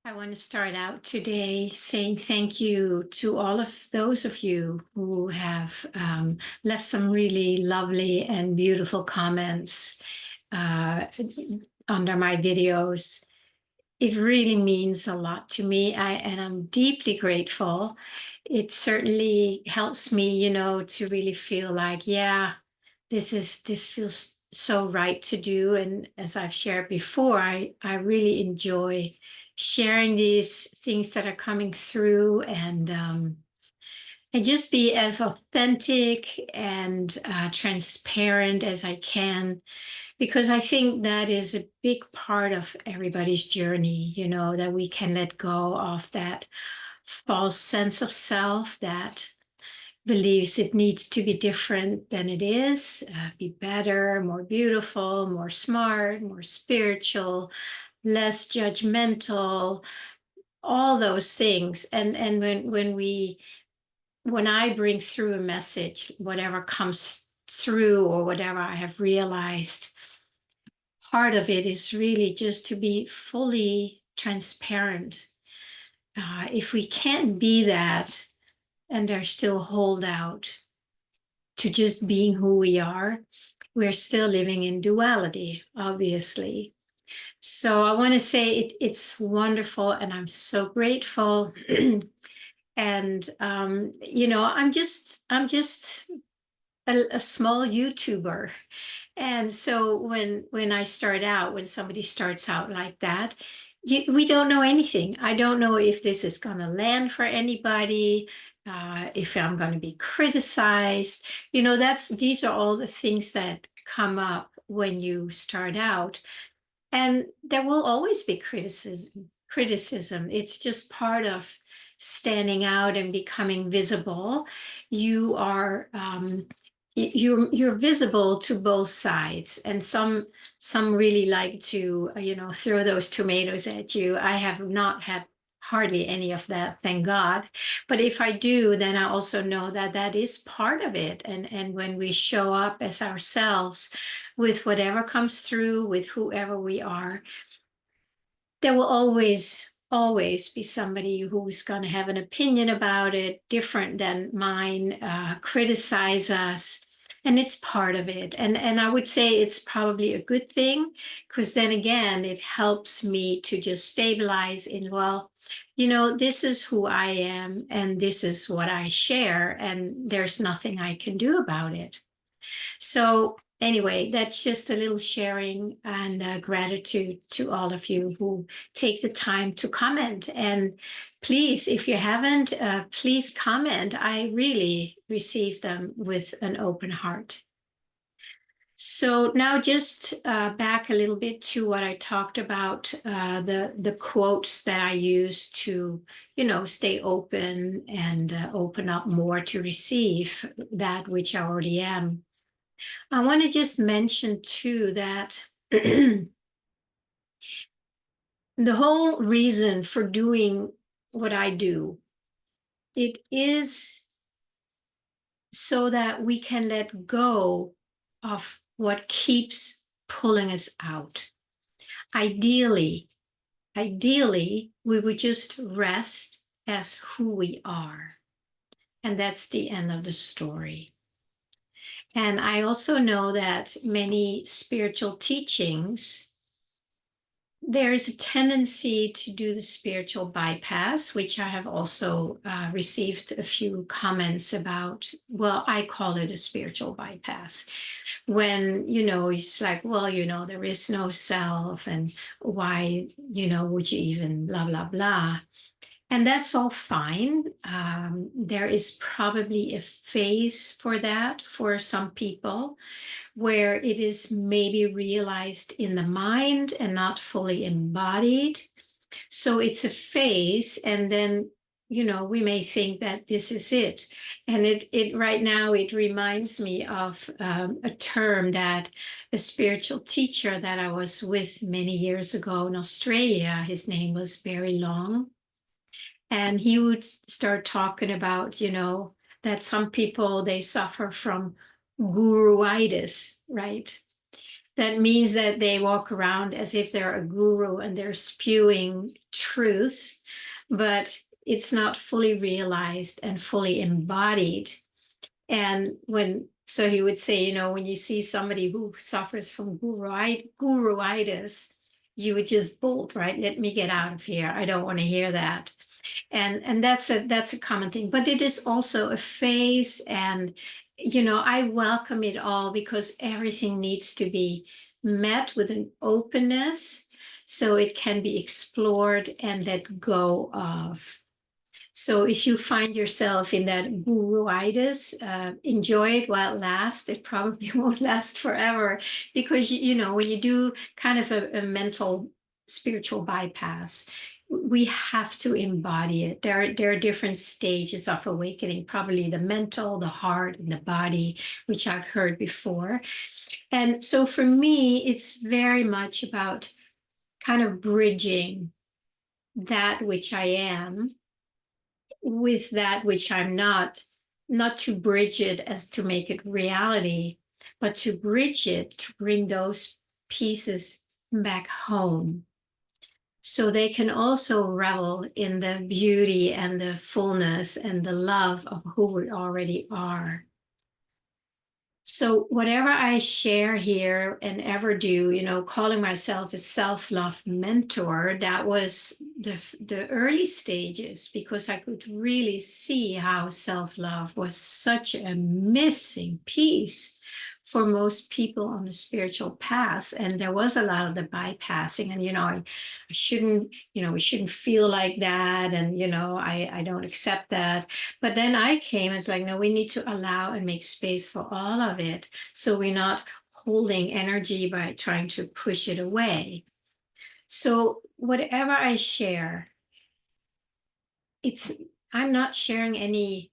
I want to start out today saying thank you to all of those of you who have left some really lovely and beautiful comments uh, under my videos. It really means a lot to me, and I'm deeply grateful. It certainly helps me, to really feel like, yeah, this feels so right to do. And as I've shared before, I really enjoy sharing these things that are coming through and just be as authentic and transparent as I can, because I think that is a big part of everybody's journey, that we can let go of that false sense of self that believes it needs to be different than it is, be better, more beautiful, more smart, more spiritual, less judgmental, all those things. And when I bring through a message, whatever comes through or whatever I have realized, part of it is really just to be fully transparent. If we can't be that and there's still holdout to just being who we are, we're still living in duality, obviously. So I want to say it's wonderful and I'm so grateful. And I'm just a small YouTuber. And so when I start out, when somebody starts out like that, we don't know anything. I don't know if this is going to land for anybody, if I'm going to be criticized. These are all the things that come up when you start out. And there will always be criticism. Criticism. It's just part of standing out and becoming visible. You are you're visible to both sides, and some really like to throw those tomatoes at you. I have not had hardly any of that, thank God. But if I do, then I also know that that is part of it. And when we show up as ourselves with whatever comes through, with whoever we are, there will always be somebody who's going to have an opinion about it different than mine, criticize us, and it's part of it. And I would say it's probably a good thing, because then again it helps me to just stabilize in, well, this is who I am and this is what I share, and there's nothing I can do about it. So anyway, that's just a little sharing and gratitude to all of you who take the time to comment. And please, if you haven't, please comment. I really receive them with an open heart. So now just back a little bit to what I talked about, the quotes that I use to, stay open and open up more to receive that which I already am. I want to just mention too that the whole reason for doing what I do, it is so that we can let go of what keeps pulling us out. Ideally, we would just rest as who we are. And that's the end of the story. And I also know that many spiritual teachings, there's a tendency to do the spiritual bypass, which I have also received a few comments about. Well, I call it a spiritual bypass. When, it's like, well, there is no self, and why, would you even blah, blah, blah. And that's all fine. There is probably a phase for that for some people, where it is maybe realized in the mind and not fully embodied. So it's a phase, and then we may think that this is it. And it right now it reminds me of a term that a spiritual teacher that I was with many years ago in Australia, his name was Barry Long, and he would start talking about that some people, they suffer from guruitis, right? That means that they walk around as if they're a guru and they're spewing truths, but it's not fully realized and fully embodied. And so he would say, when you see somebody who suffers from guruitis, you would just bolt, right? Let me get out of here. I don't want to hear that. And that's a common thing. But it is also a phase, and I welcome it all because everything needs to be met with an openness so it can be explored and let go of. So if you find yourself in that guruitis, enjoy it while it lasts. It probably won't last forever because, when you do kind of a mental spiritual bypass, we have to embody it. There are different stages of awakening, probably the mental, the heart, and the body, which I've heard before. And so for me, it's very much about kind of bridging that which I am with that which I'm not to bridge it as to make it reality, but to bridge it, to bring those pieces back home so they can also revel in the beauty and the fullness and the love of who we already are. So whatever I share here and ever do, calling myself a self-love mentor, that was the early stages because I could really see how self-love was such a missing piece for most people on the spiritual path. And there was a lot of the bypassing, and I shouldn't, we shouldn't feel like that, and I don't accept that. But then I came, it's like, no, we need to allow and make space for all of it. So we're not holding energy by trying to push it away. So whatever I share, I'm not sharing any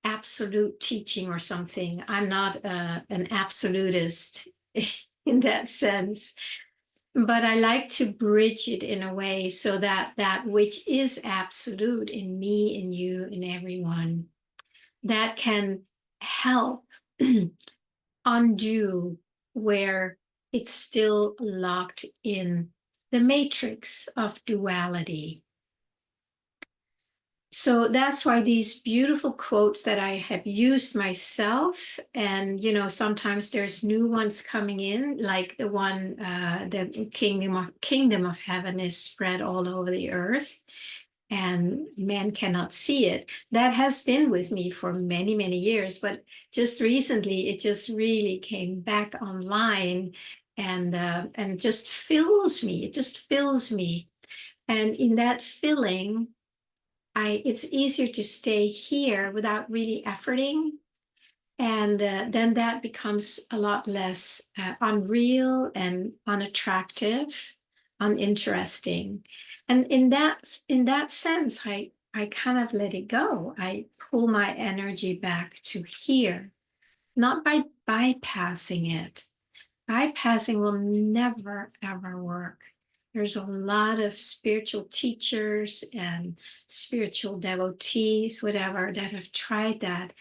absolute teaching or something. I'm not an absolutist in that sense. But I like to bridge it in a way so that that which is absolute in me, in you, in everyone, that can help undo where it's still locked in the matrix of duality. So that's why these beautiful quotes that I have used myself, and sometimes there's new ones coming in, like the one, the kingdom of heaven is spread all over the earth and man cannot see it. That has been with me for many, many years, but just recently it just really came back online, and just fills me. It just fills me. And in that filling, it's easier to stay here without really efforting. And then that becomes a lot less unreal and unattractive, uninteresting. And in that sense, I kind of let it go. I pull my energy back to here, not by bypassing it. Bypassing will never, ever work. There's a lot of spiritual teachers and spiritual devotees, whatever, that have tried that.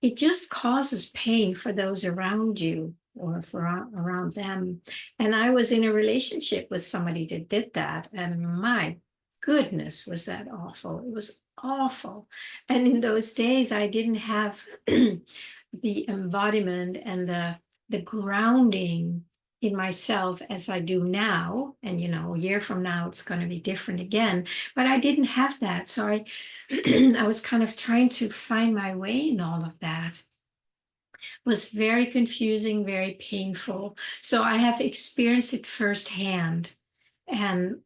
It just causes pain for those around you or for around them. And I was in a relationship with somebody that did that, and my goodness, was that awful. It was awful. And in those days, I didn't have the embodiment and the grounding in myself as I do now. And a year from now it's going to be different again, but I didn't have that. So I I was kind of trying to find my way in all of that. It was very confusing, very painful. So I have experienced it firsthand, and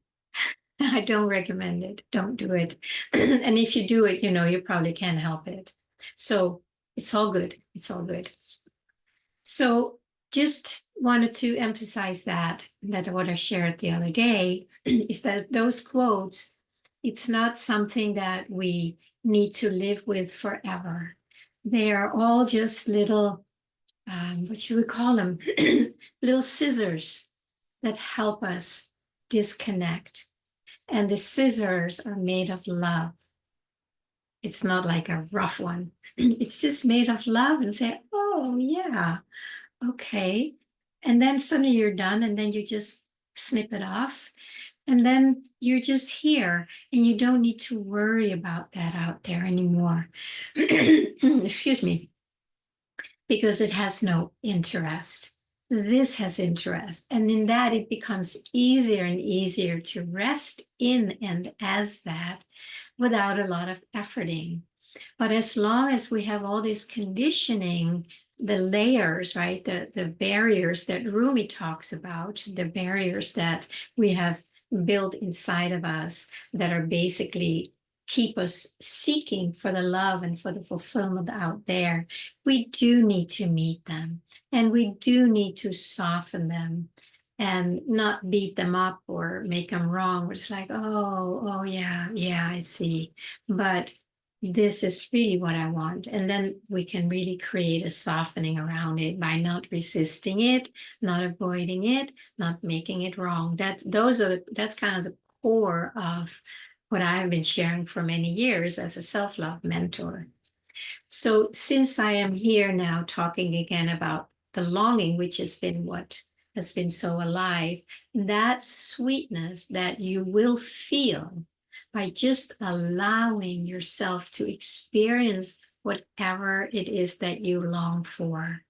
I don't recommend it. Don't do it. And if you do it, you probably can't help it. So it's all good. It's all good. So just wanted to emphasize that what I shared the other day is that those quotes, it's not something that we need to live with forever. They are all just little, what should we call them? Little scissors that help us disconnect. And the scissors are made of love. It's not like a rough one. It's just made of love, and say, oh, yeah, okay. And then suddenly you're done, and then you just snip it off. And then you're just here, and you don't need to worry about that out there anymore. Excuse me, because it has no interest. This has interest. And in that, it becomes easier and easier to rest in and as that without a lot of efforting. But as long as we have all this conditioning, the layers, right, the barriers that Rumi talks about, the barriers that we have built inside of us that are basically keep us seeking for the love and for the fulfillment out there, we do need to meet them, and we do need to soften them and not beat them up or make them wrong. It's like, oh yeah, I see. But this is really what I want. And then we can really create a softening around it by not resisting it, not avoiding it, not making it wrong. That's kind of the core of what I have been sharing for many years as a self-love mentor. So since I am here now talking again about the longing, which has been what has been so alive, that sweetness that you will feel by just allowing yourself to experience whatever it is that you long for.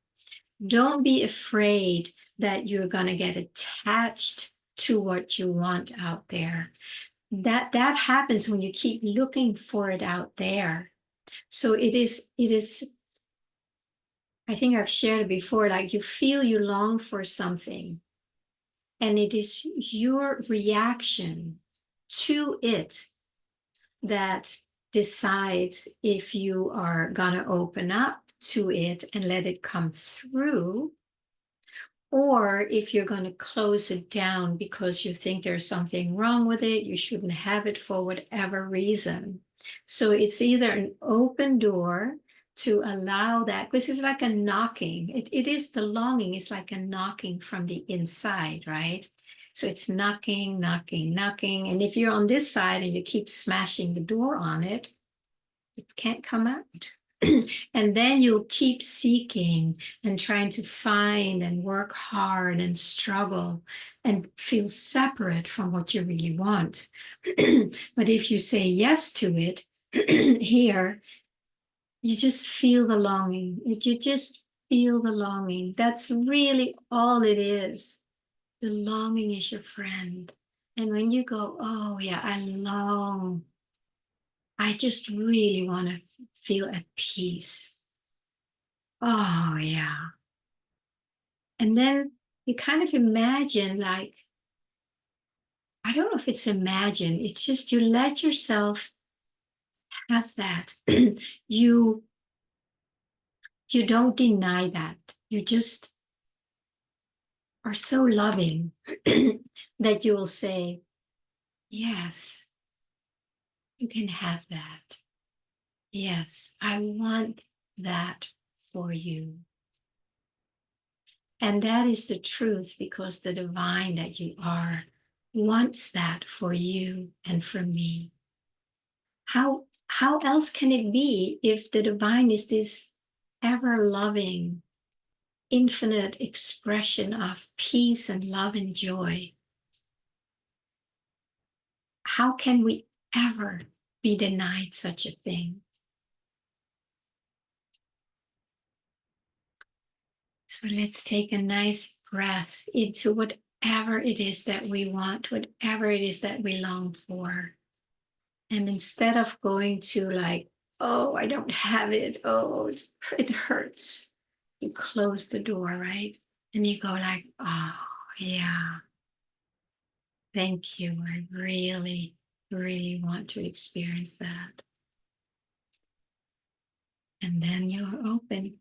Don't be afraid that you're going to get attached to what you want out there. That happens when you keep looking for it out there. So it is, I think I've shared it before, like you feel you long for something, and it is your reaction to it that decides if you are going to open up to it and let it come through, or if you're going to close it down because you think there's something wrong with it, you shouldn't have it for whatever reason. So it's either an open door to allow that, because it's like a knocking. It is the longing, it's like a knocking from the inside, right? So it's knocking, knocking, knocking. And if you're on this side and you keep smashing the door on it, it can't come out. And then you'll keep seeking and trying to find and work hard and struggle and feel separate from what you really want. But if you say yes to it, here, you just feel the longing. You just feel the longing. That's really all it is. The longing is your friend. And when you go, oh yeah, I long, I just really want to feel at peace. Oh, yeah. And then you kind of imagine, like, I don't know if it's imagine, it's just you let yourself have that. you you don't deny that. You just are so loving that you will say, yes, you can have that. Yes, I want that for you. And that is the truth, because the divine that you are wants that for you and for me. How else can it be if the divine is this ever loving, infinite expression of peace and love and joy? How can we ever be denied such a thing? So let's take a nice breath into whatever it is that we want, whatever it is that we long for. And instead of going to like, oh, I don't have it, oh, it hurts, you close the door, right? And you go like, oh, yeah, thank you. I really, really want to experience that. And then you're open.